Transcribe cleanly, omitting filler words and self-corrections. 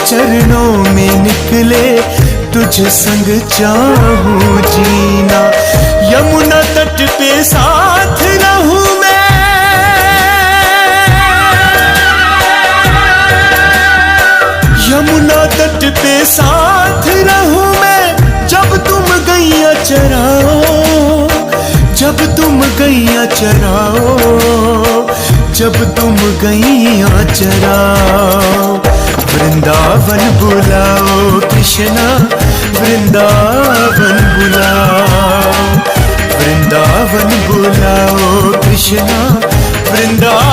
चरणों में निकले, तुझ संग चाहूं जीना। यमुना तट पे साथ रहूं मैं, यमुना तट पे साथ रहूं मैं। जब तुम गैया चराओ, जब तुम गैया चराओ, जब तुम गैया चराओ। वृंदावन बुलाओ कृष्णा, वृंदावन बुलाओ, वृंदावन बुलाओ कृष्णा, वृंदावन